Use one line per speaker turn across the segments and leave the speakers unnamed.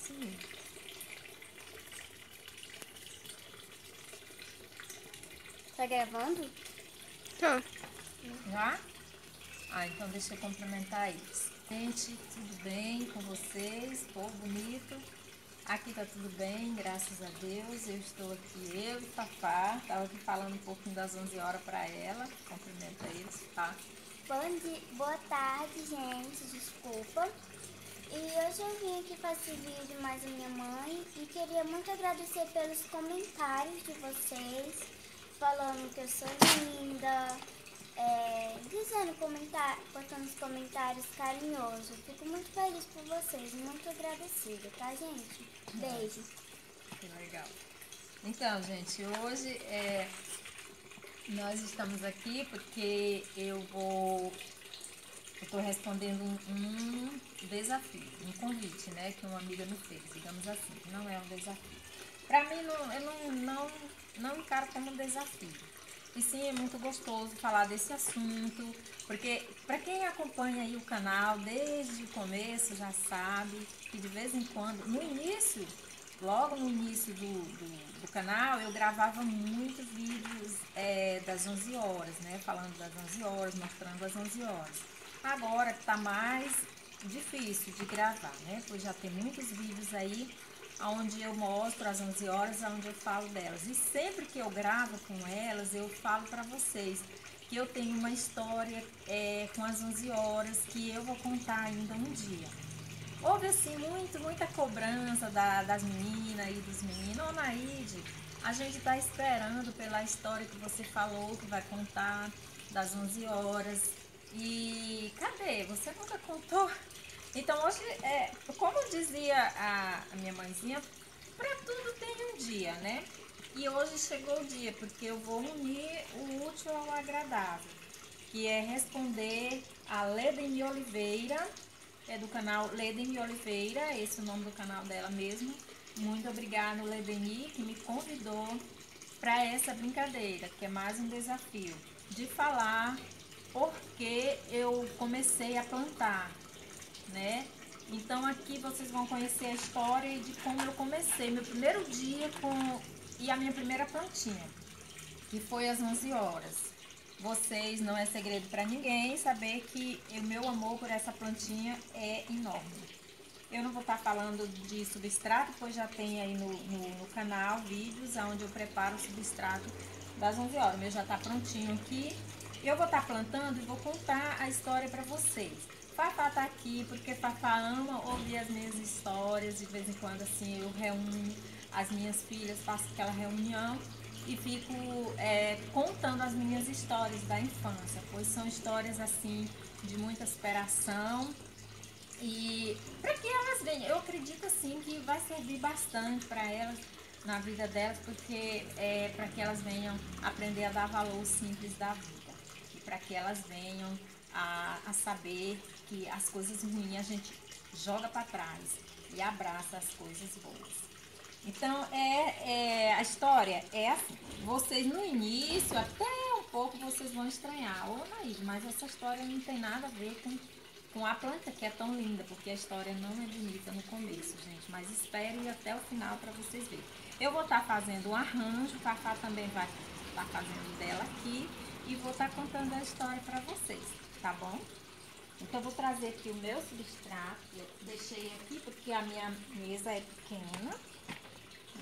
isso mesmo.
Tá gravando?
Tá.
Já? Ah, então deixa eu cumprimentar eles. Gente, tudo bem com vocês? Povo bonito. Aqui tá tudo bem, graças a Deus. Eu estou aqui, eu e Fafá. Tava aqui falando um pouquinho das 11 horas para ela. Cumprimenta eles, tá?
Boa tarde, gente. Desculpa. E hoje eu vim aqui fazer vídeo mais a minha mãe e queria muito agradecer pelos comentários de vocês, falando que eu sou linda, botando os comentários carinhosos. Fico muito feliz por vocês, muito agradecida, tá, gente? Beijo.
Que legal. Então, gente, hoje nós estamos aqui porque eu estou respondendo um desafio, um convite, né, que uma amiga me fez, digamos assim, que não é um desafio. Para mim, eu não encaro como um desafio. E sim, é muito gostoso falar desse assunto, porque para quem acompanha aí o canal desde o começo já sabe que de vez em quando, logo no início do canal, eu gravava muitos vídeos das 11 horas, né? Falando das 11 horas, mostrando as 11 horas. Agora está mais difícil de gravar, né? Pois já tem muitos vídeos aí onde eu mostro as 11 horas, onde eu falo delas. E sempre que eu gravo com elas, eu falo para vocês que eu tenho uma história com as 11 horas que eu vou contar ainda um dia. Houve assim muita cobrança das meninas e dos meninos. Ô Naide, a gente está esperando pela história que você falou, que vai contar das 11 horas. E cadê? Você nunca contou? Então hoje, como dizia a minha mãezinha, para tudo tem um dia, né? E hoje chegou o dia, porque eu vou unir o útil ao agradável, que é responder a Ledeni Oliveira, do canal Ledeni Oliveira, esse é o nome do canal dela mesmo. Muito obrigada, Ledeni, que me convidou para essa brincadeira, que é mais um desafio, de falar porque eu comecei a plantar, né? Então aqui vocês vão conhecer a história de como eu comecei meu primeiro dia e a minha primeira plantinha, que foi às 11 horas. Vocês, não é segredo para ninguém saber que o meu amor por essa plantinha é enorme. Eu não vou estar falando de substrato, pois já tem aí no canal vídeos onde eu preparo o substrato das 11 horas. O meu já está prontinho aqui. Eu vou estar plantando e vou contar a história para vocês. Fafá tá aqui porque Fafá ama ouvir as minhas histórias. De vez em quando, assim, eu reúno as minhas filhas, faço aquela reunião e fico contando as minhas histórias da infância, pois são histórias, assim, de muita superação. E para que elas venham, eu acredito assim que vai servir bastante para elas na vida delas, porque para que elas venham aprender a dar valor simples da vida e para que elas venham a saber que as coisas ruins a gente joga para trás e abraça as coisas boas. Então, a história é assim. Vocês no início, até um pouco, vocês vão estranhar. Ô, Naide, mas essa história não tem nada a ver com a planta que é tão linda, porque a história não é bonita no começo, gente. Mas espere até o final para vocês verem. Eu vou estar fazendo um arranjo, o Fafá também vai estar fazendo dela aqui. E vou estar contando a história para vocês, tá bom? Então, eu vou trazer aqui o meu substrato. Eu deixei aqui porque a minha mesa é pequena,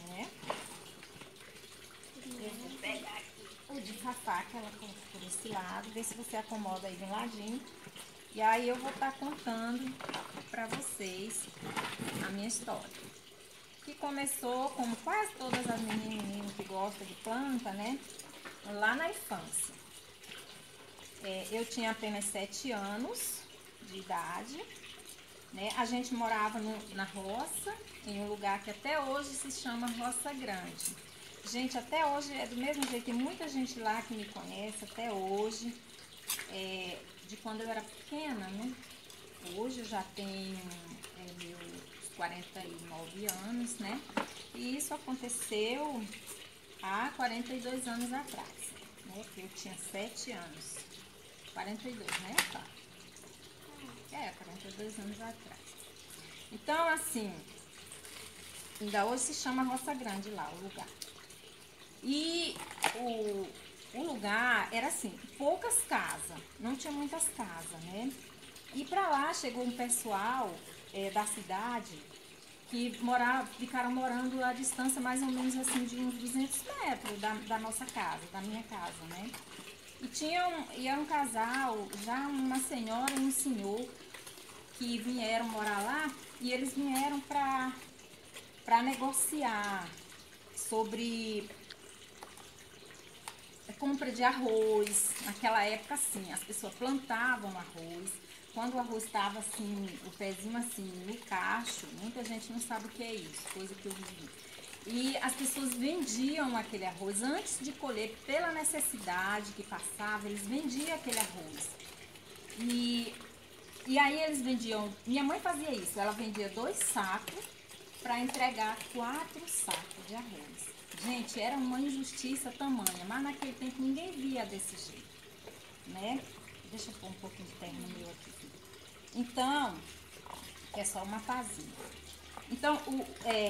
né? Eu vou pegar aqui o de Fafá, que ela coloca por esse lado, ver se você acomoda aí de um ladinho. E aí eu vou estar contando para vocês a minha história. Que começou, como quase todas as meninas que gostam de planta, né? Lá na infância. Eu tinha apenas 7 anos de idade, né? A gente morava na roça, em um lugar que até hoje se chama Roça Grande. Gente, até hoje é do mesmo jeito, tem muita gente lá que me conhece até hoje, de quando eu era pequena, né? Hoje eu já tenho meus 49 anos, né? E isso aconteceu há 42 anos atrás, né? Eu tinha 7 anos. 42, né, tá? 42 anos atrás. Então, assim, Ainda hoje se chama Roça Grande lá, o lugar. E o lugar era assim, poucas casas, não tinha muitas casas, né? E pra lá chegou um pessoal da cidade que ficaram morando à distância mais ou menos assim de uns 200 metros da nossa casa, da minha casa, né? E era um casal, já uma senhora e um senhor que vieram morar lá e eles vieram para negociar sobre compra de arroz. Naquela época, assim, as pessoas plantavam arroz. Quando o arroz estava assim, o pezinho assim, no cacho, muita gente não sabe o que é isso, coisa que eu vivi. E as pessoas vendiam aquele arroz antes de colher, pela necessidade que passava, eles vendiam aquele arroz. E aí eles vendiam, minha mãe fazia isso, ela vendia 2 sacos para entregar 4 sacos de arroz. Gente, era uma injustiça tamanha, mas naquele tempo ninguém via desse jeito, né? Deixa eu pôr um pouquinho de terra no meu aqui, filho. Então, é só uma pazinha. Então,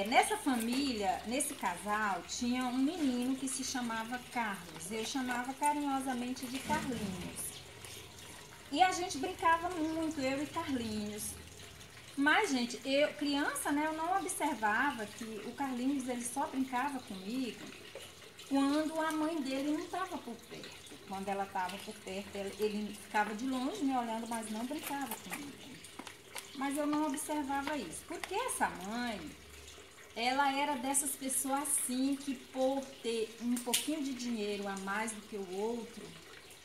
nessa família, nesse casal, tinha um menino que se chamava Carlos. Eu chamava carinhosamente de Carlinhos. E a gente brincava muito, eu e Carlinhos. Mas, gente, eu, criança, né, eu não observava que o Carlinhos, ele só brincava comigo quando a mãe dele não estava por perto. Quando ela estava por perto, ele ficava de longe me olhando, mas não brincava comigo. Mas eu não observava isso. Porque essa mãe, ela era dessas pessoas assim, que por ter um pouquinho de dinheiro a mais do que o outro,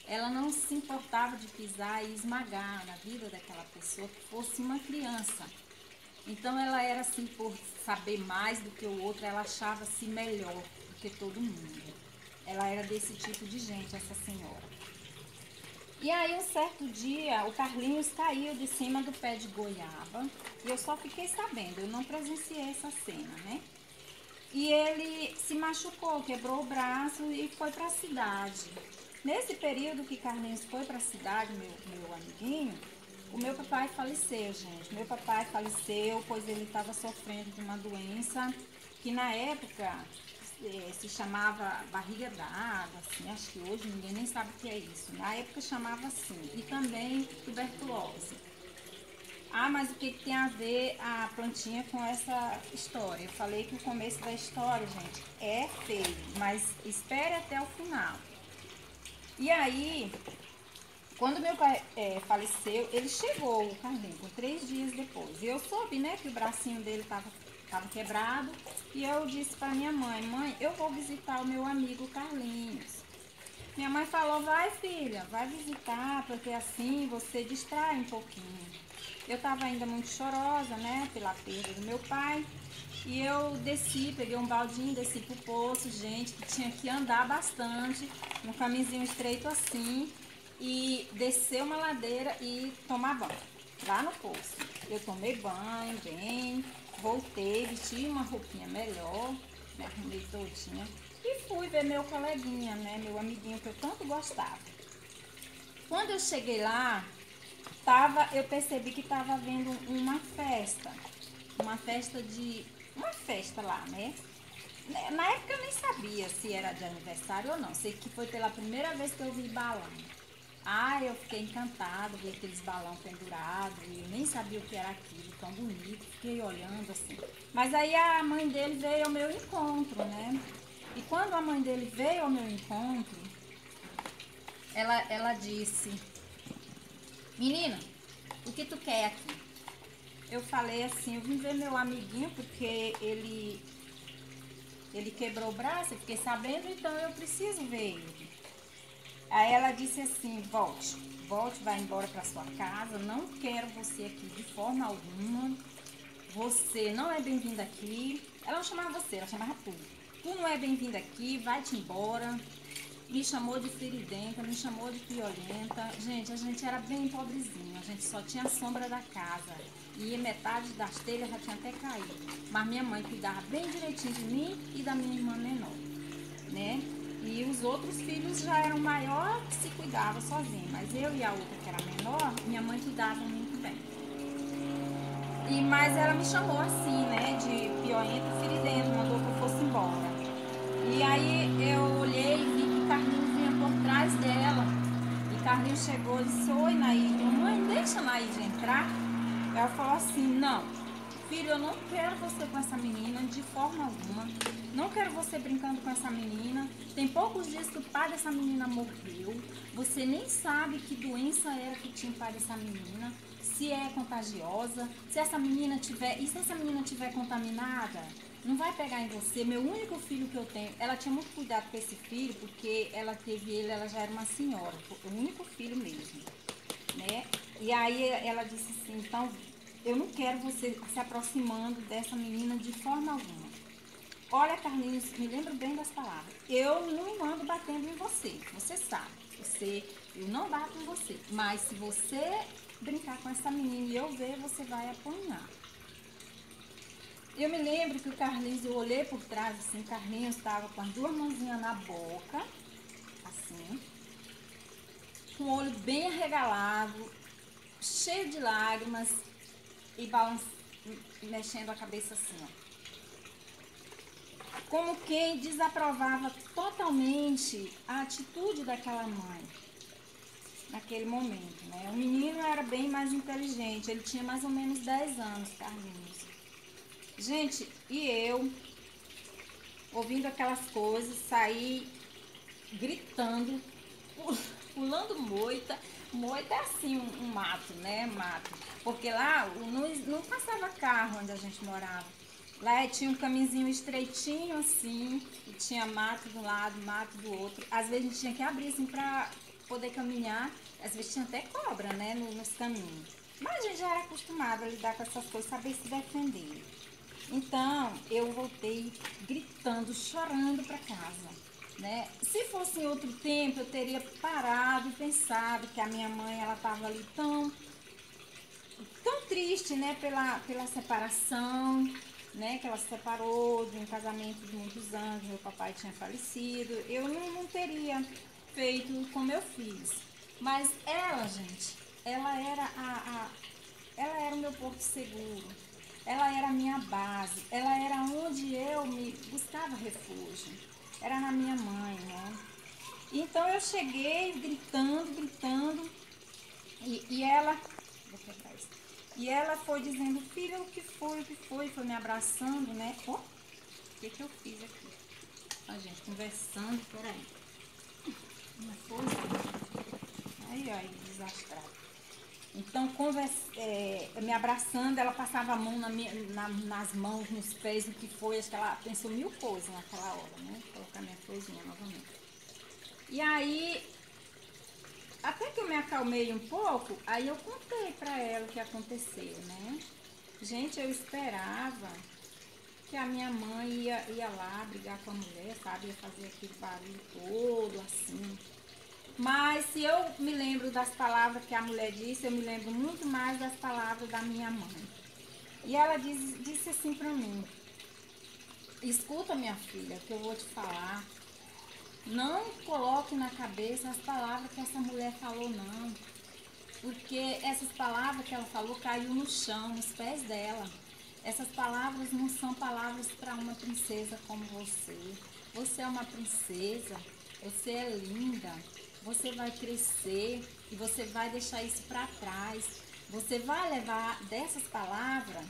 ela não se importava de pisar e esmagar na vida daquela pessoa que fosse uma criança. Então ela era assim, por saber mais do que o outro, ela achava-se melhor do que todo mundo. Ela era desse tipo de gente, essa senhora. E aí um certo dia o Carlinhos caiu de cima do pé de goiaba e eu só fiquei sabendo, eu não presenciei essa cena, né? E ele se machucou, quebrou o braço e foi para a cidade. Nesse período que Carlinhos foi para a cidade, meu amiguinho, o meu papai faleceu, gente. Meu papai faleceu, pois ele estava sofrendo de uma doença que na época se chamava barriga d'água, assim, acho que hoje ninguém nem sabe o que é isso. Na época chamava assim, e também tuberculose. Ah, mas o que tem a ver a plantinha com essa história? Eu falei que o começo da história, gente, é feio, mas espere até o final. E aí, quando meu pai faleceu, ele chegou, o Carlinhos, com 3 dias depois. E eu soube, né, que o bracinho dele estava quebrado. E eu disse para minha mãe, mãe, eu vou visitar o meu amigo Carlinhos. Minha mãe falou, vai filha, vai visitar, porque assim você distrai um pouquinho. Eu estava ainda muito chorosa, né, pela perda do meu pai. E eu desci, peguei um baldinho, desci pro poço, gente, que tinha que andar bastante, um caminhozinho estreito assim, e descer uma ladeira e tomar banho, lá no poço. Eu tomei banho bem, voltei, vesti uma roupinha melhor, me arrumei todinha, e fui ver meu coleguinha, né, meu amiguinho que eu tanto gostava. Quando eu cheguei lá, eu percebi que estava havendo uma festa lá, né? Na época eu nem sabia se era de aniversário ou não. Sei que foi pela primeira vez que eu vi balão. Ah, eu fiquei encantada, vi aqueles balão pendurados e eu nem sabia o que era aquilo, tão bonito. Fiquei olhando assim. Mas aí a mãe dele veio ao meu encontro, né? E quando a mãe dele veio ao meu encontro, ela disse, menina, o que tu quer aqui? Eu falei assim, eu vim ver meu amiguinho porque ele quebrou o braço, eu fiquei sabendo, então eu preciso ver ele. Aí ela disse assim, volte, vai embora para sua casa, não quero você aqui de forma alguma, você não é bem-vinda aqui. Ela não chamava você, ela chamava tu. Tu não é bem-vinda aqui, vai-te embora. Me chamou de feridenta, me chamou de piolenta. Gente, a gente era bem pobrezinho, a gente só tinha a sombra da casa. E metade das telhas já tinha até caído. Mas minha mãe cuidava bem direitinho de mim e da minha irmã menor, né? E os outros filhos já eram maiores que se cuidavam sozinhos. Mas eu e a outra que era menor, minha mãe cuidava muito bem. Mas ela me chamou assim, né, de piorento e feridento, mandou que eu fosse embora. E aí eu olhei e vi que Carlinhos vinha por trás dela. E Carlinhos chegou e disse: oi, Naide. Mãe, deixa a Naide entrar. Ela falou assim: não, filho, eu não quero você com essa menina de forma alguma. Não quero você brincando com essa menina. Tem poucos dias que o pai dessa menina morreu. Você nem sabe que doença era que tinha o pai dessa menina. Se é contagiosa. Se essa menina tiver... E se essa menina tiver contaminada? Não vai pegar em você. Meu único filho que eu tenho... Ela tinha muito cuidado com esse filho, porque ela teve ele, ela já era uma senhora. O único filho mesmo, né? E aí ela disse assim: então, eu não quero você se aproximando dessa menina de forma alguma. Olha, Carlinhos, me lembro bem das palavras. Eu não ando batendo em você, você sabe. Eu não bato em você. Mas se você brincar com essa menina e eu ver, você vai apanhar. Eu me lembro que o Carlinhos, eu olhei por trás, assim, o Carlinhos estava com as duas mãozinhas na boca, assim, com o olho bem arregalado, cheio de lágrimas e mexendo a cabeça assim, ó. Como quem desaprovava totalmente a atitude daquela mãe naquele momento, né? O menino era bem mais inteligente, ele tinha mais ou menos 10 anos, Carlinhos. Gente, e eu, ouvindo aquelas coisas, saí gritando, pulando moita. Moita é assim, um mato, né? Mato. Porque lá não passava carro onde a gente morava. Lá tinha um caminhozinho estreitinho assim, e tinha mato de um lado, mato do outro. Às vezes a gente tinha que abrir assim pra poder caminhar. Às vezes tinha até cobra, né, nos caminhos. Mas a gente já era acostumado a lidar com essas coisas, saber se defender. Então, eu voltei gritando, chorando para casa, né? Se fosse em outro tempo, eu teria parado e pensado que a minha mãe, ela estava ali tão triste, né, pela separação, né, que ela se separou de um casamento de muitos anos, meu papai tinha falecido. Eu não teria feito como eu fiz. Mas ela, gente, ela era o meu porto seguro. Ela era a minha base. Ela era onde eu me buscava refúgio. Era na minha mãe, né? Então eu cheguei gritando, gritando. E ela... Vou quebrar isso. E ela foi dizendo: filha, o que foi, o que foi? Foi me abraçando, né? Ó, o que eu fiz aqui? A gente conversando, peraí. Uma coisa. Ai, desastrado. Então, me abraçando, ela passava a mão nas mãos, nos pés, o que foi. Acho que ela pensou mil coisas naquela hora, né? Vou colocar minha florzinha novamente. E aí, até que eu me acalmei um pouco, aí eu contei pra ela o que aconteceu, né? Gente, eu esperava que a minha mãe ia lá brigar com a mulher, sabe? Ia fazer aquele barulho todo, assim. Mas se eu me lembro das palavras que a mulher disse, eu me lembro muito mais das palavras da minha mãe. E ela disse assim pra mim: escuta, minha filha, que eu vou te falar. Não coloque na cabeça as palavras que essa mulher falou, não. Porque essas palavras que ela falou caiu no chão, nos pés dela. Essas palavras não são palavras para uma princesa como você. Você é uma princesa, você é linda, você vai crescer e você vai deixar isso para trás. Você vai levar dessas palavras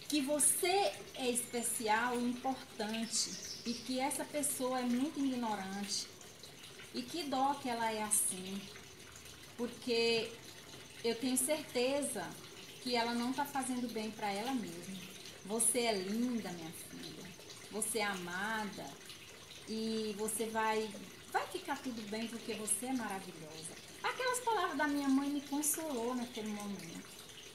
que você é especial e importante e que essa pessoa é muito ignorante e que dó que ela é assim, porque eu tenho certeza que ela não está fazendo bem para ela mesma. Você é linda, minha filha. Você é amada e você vai ficar tudo bem porque você é maravilhosa. Aquelas palavras da minha mãe me consolou naquele momento.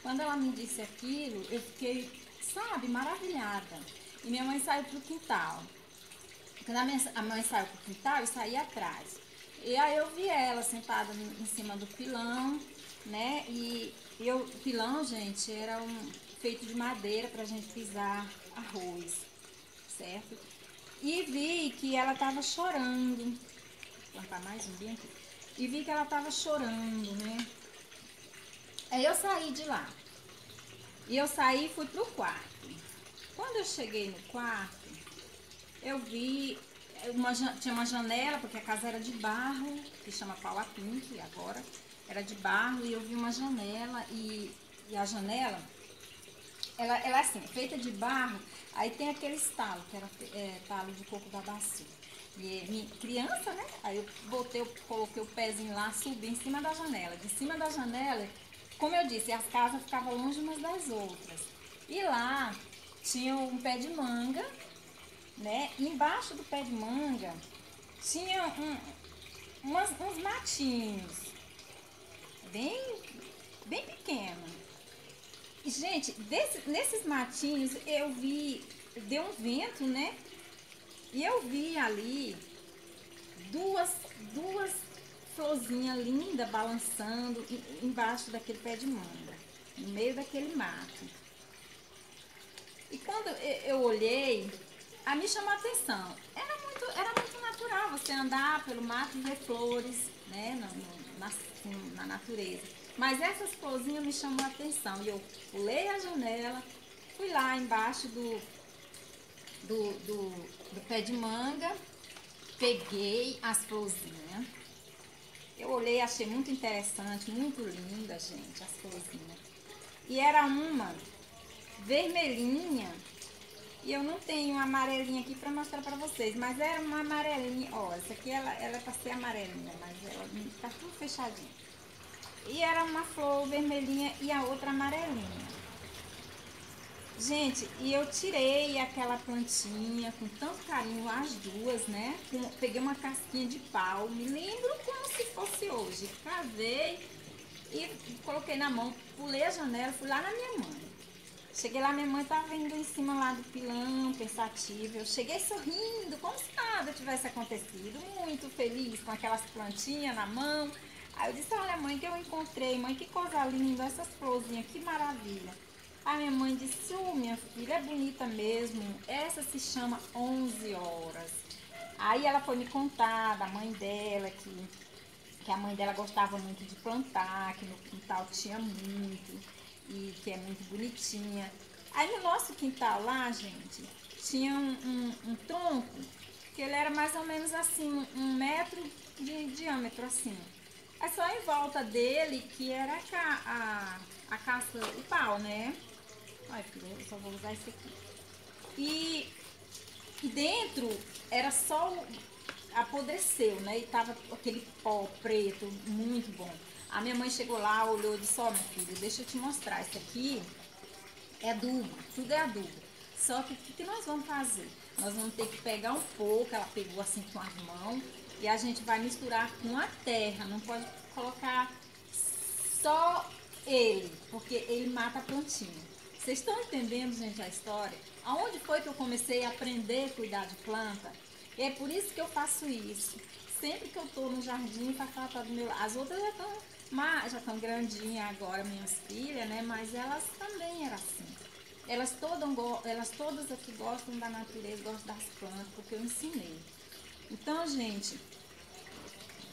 Quando ela me disse aquilo, eu fiquei, sabe, maravilhada. E minha mãe saiu pro quintal. Quando a mãe saiu pro quintal, eu saí atrás. E aí eu vi ela sentada em cima do pilão, né? O pilão, gente, era feito de madeira pra gente pisar arroz, certo? E vi que ela tava chorando. Vou plantar mais um bem aqui. E vi que ela tava chorando, né? Aí eu saí de lá. E eu saí e fui pro quarto. Quando eu cheguei no quarto, eu vi, tinha uma janela, porque a casa era de barro, que chama pau a pique agora, era de barro, e eu vi uma janela, e a janela, ela assim, feita de barro, aí tem aquele talo, que era talo de coco da bacia. E criança, né? Aí eu coloquei o pezinho lá, subi em cima da janela. De cima da janela, como eu disse, as casas ficavam longe umas das outras. E lá tinha um pé de manga, né? E embaixo do pé de manga tinha uns matinhos, bem, bem pequenos. E, gente, nesses matinhos eu vi, deu um vento, né? E eu vi ali duas florzinhas lindas balançando embaixo daquele pé de manga, no meio daquele mato. E quando eu olhei, me chamou a atenção. Era muito natural você andar pelo mato e ver flores, né, na natureza. Mas essas florzinhas me chamou a atenção. E eu pulei a janela, fui lá embaixo do pé de manga, peguei as florzinhas. Eu olhei, achei muito interessante, muito linda, gente, as florzinhas. E era uma vermelhinha, e eu não tenho uma amarelinha aqui para mostrar para vocês, mas era uma amarelinha, ó, essa aqui ela é para ser amarelinha, mas ela tá tudo fechadinha. E era uma flor vermelhinha e a outra amarelinha. Gente, e eu tirei aquela plantinha com tanto carinho, as duas, né? Peguei uma casquinha de pau, me lembro como se fosse hoje. Cavei e coloquei na mão, pulei a janela, fui lá na minha mãe. Cheguei lá, minha mãe estava indo em cima lá do pilão, pensativa. Eu cheguei sorrindo, como se nada tivesse acontecido, muito feliz com aquelas plantinhas na mão. Aí eu disse, olha mãe, que eu encontrei, mãe, que coisa linda, essas florzinhas, que maravilha. A minha mãe disse, minha filha, é bonita mesmo, essa se chama 11 horas. Aí ela foi me contar da mãe dela, que a mãe dela gostava muito de plantar, que no quintal tinha muito, e que é muito bonitinha. Aí no nosso quintal lá, gente, tinha um tronco, que ele era mais ou menos assim, 1 metro de diâmetro, assim. É só em volta dele que era a casca, o pau, né? Olha, filha, eu só vou usar esse aqui. E dentro era só apodreceu, né? E tava aquele pó preto, muito bom. A minha mãe chegou lá, olhou e disse, ó, minha filha, deixa eu te mostrar. Isso aqui é adubo, tudo é adubo. Só que o que nós vamos fazer? Nós vamos ter que pegar um pouco, ela pegou assim com as mãos, e a gente vai misturar com a terra. Não pode colocar só ele, porque ele mata a plantinha. Vocês estão entendendo, gente, a história? Aonde foi que eu comecei a aprender a cuidar de planta? E é por isso que eu faço isso. Sempre que eu tô no jardim, tá do meu lado. As outras já estão grandinhas agora, minhas filhas, né? Mas elas também eram assim. Elas todas aqui gostam da natureza, gostam das plantas, porque eu ensinei. Então, gente,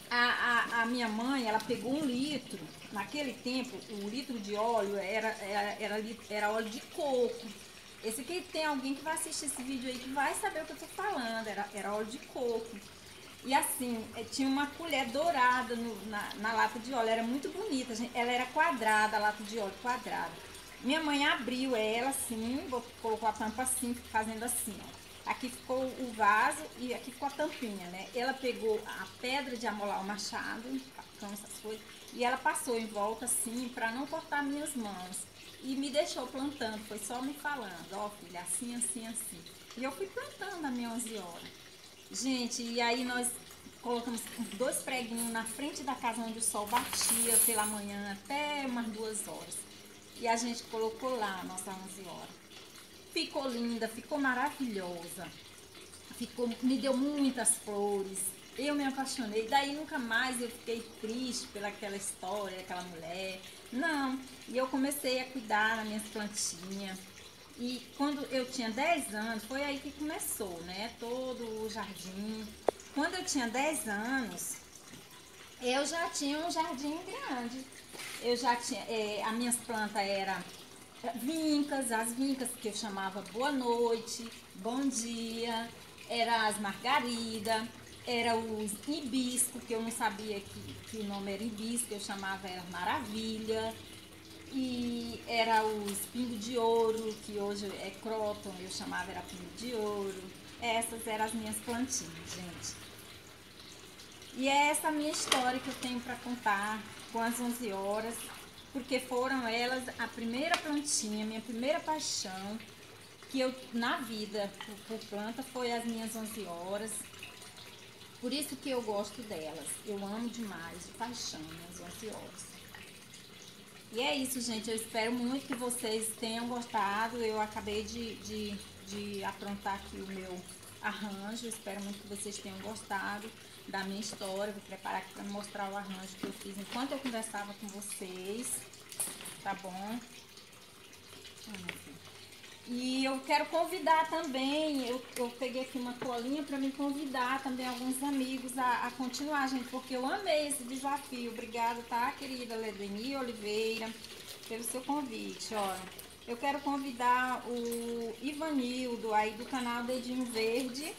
a minha mãe, ela pegou 1 litro. Naquele tempo, o litro de óleo era óleo de coco. Esse aqui tem alguém que vai assistir esse vídeo aí que vai saber o que eu tô falando. Era óleo de coco. E assim, tinha uma colher dourada na lata de óleo. Era muito bonita, gente. Ela era quadrada, a lata de óleo quadrada. Minha mãe abriu ela assim, colocou a tampa assim, fazendo assim, ó. Aqui ficou o vaso e aqui ficou a tampinha, né? Ela pegou a pedra de amolar o machado, facão, essas coisas, e ela passou em volta assim, para não cortar minhas mãos. E me deixou plantando, foi só me falando, ó, filha, assim, assim, assim. E eu fui plantando a minha 11 horas. Gente, e aí nós colocamos 2 preguinhos na frente da casa onde o sol batia pela manhã até umas 2 horas. E a gente colocou lá a nossa 11 horas. Ficou linda, ficou maravilhosa. Me deu muitas flores. Eu me apaixonei. Daí nunca mais eu fiquei triste pelaquela história, daquela mulher. Não. E eu comecei a cuidar das minhas plantinhas. E quando eu tinha 10 anos, foi aí que começou, né? Todo o jardim. Quando eu tinha 10 anos, eu já tinha um jardim grande. Eu já tinha, as minhas plantas eram as vincas que eu chamava boa noite, bom dia, era as margarida, era os hibisco, que eu não sabia que o nome era hibisco, eu chamava era maravilha, e era os pingo de ouro, que hoje é cróton, eu chamava era pingo de ouro. Essas eram as minhas plantinhas, gente. E é essa a minha história que eu tenho para contar com as 11 horas, porque foram elas a primeira plantinha, minha primeira paixão, que eu na vida por planta foi as minhas 11 horas. Por isso que eu gosto delas. Eu amo demais, de paixão, minhas 11 horas. E é isso, gente. Eu espero muito que vocês tenham gostado. Eu acabei de aprontar aqui o meu arranjo. Espero muito que vocês tenham gostado da minha história. Vou preparar aqui para mostrar o arranjo que eu fiz enquanto eu conversava com vocês. Tá bom? E eu quero convidar também, eu peguei aqui uma colinha para me convidar também alguns amigos a continuar, gente, porque eu amei esse desafio. Obrigada, tá, querida Ledeni Oliveira, pelo seu convite. Ó, eu quero convidar o Ivanildo aí do canal Dedinho Verde,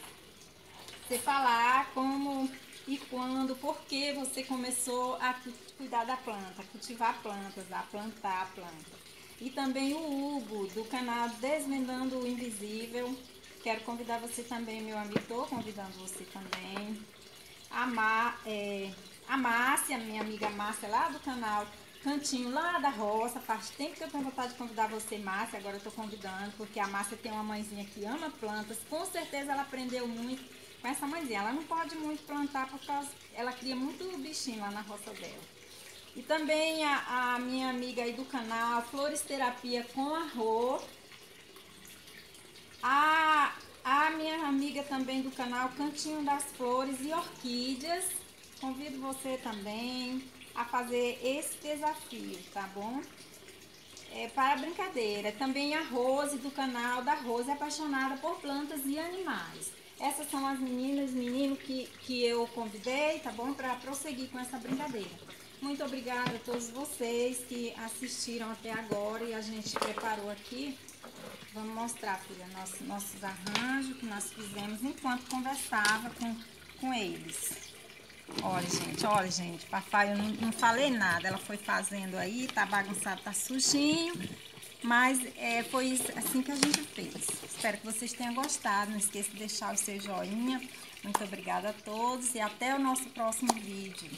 você falar como e quando, por que você começou a cuidar da planta, cultivar plantas, a plantar a planta. E também o Hugo, do canal Desvendando o Invisível. Quero convidar você também, meu amigo. Estou convidando você também. A Márcia, minha amiga Márcia, lá do canal Cantinho, lá da Roça. Faz tempo que eu tenho vontade de convidar você, Márcia. Agora eu estou convidando, porque a Márcia tem uma mãezinha que ama plantas. Com certeza ela aprendeu muito com essa mãezinha. Ela não pode muito plantar, porque ela cria muito bichinho lá na roça dela. E também a minha amiga aí do canal Flores Terapia com Arro. A minha amiga também do canal Cantinho das Flores e Orquídeas. Convido você também a fazer esse desafio, tá bom? Para brincadeira. Também a Rose do canal da Rose Apaixonada por Plantas e Animais. Essas são as meninas e meninos que eu convidei, tá bom? Para prosseguir com essa brincadeira. Muito obrigada a todos vocês que assistiram até agora e a gente preparou aqui. Vamos mostrar, filha, nossos arranjos que nós fizemos enquanto conversava com eles. Olha, gente, papai, eu não falei nada, ela foi fazendo aí, tá bagunçado, tá sujinho, mas foi assim que a gente fez. Espero que vocês tenham gostado, não esqueça de deixar o seu joinha. Muito obrigada a todos e até o nosso próximo vídeo.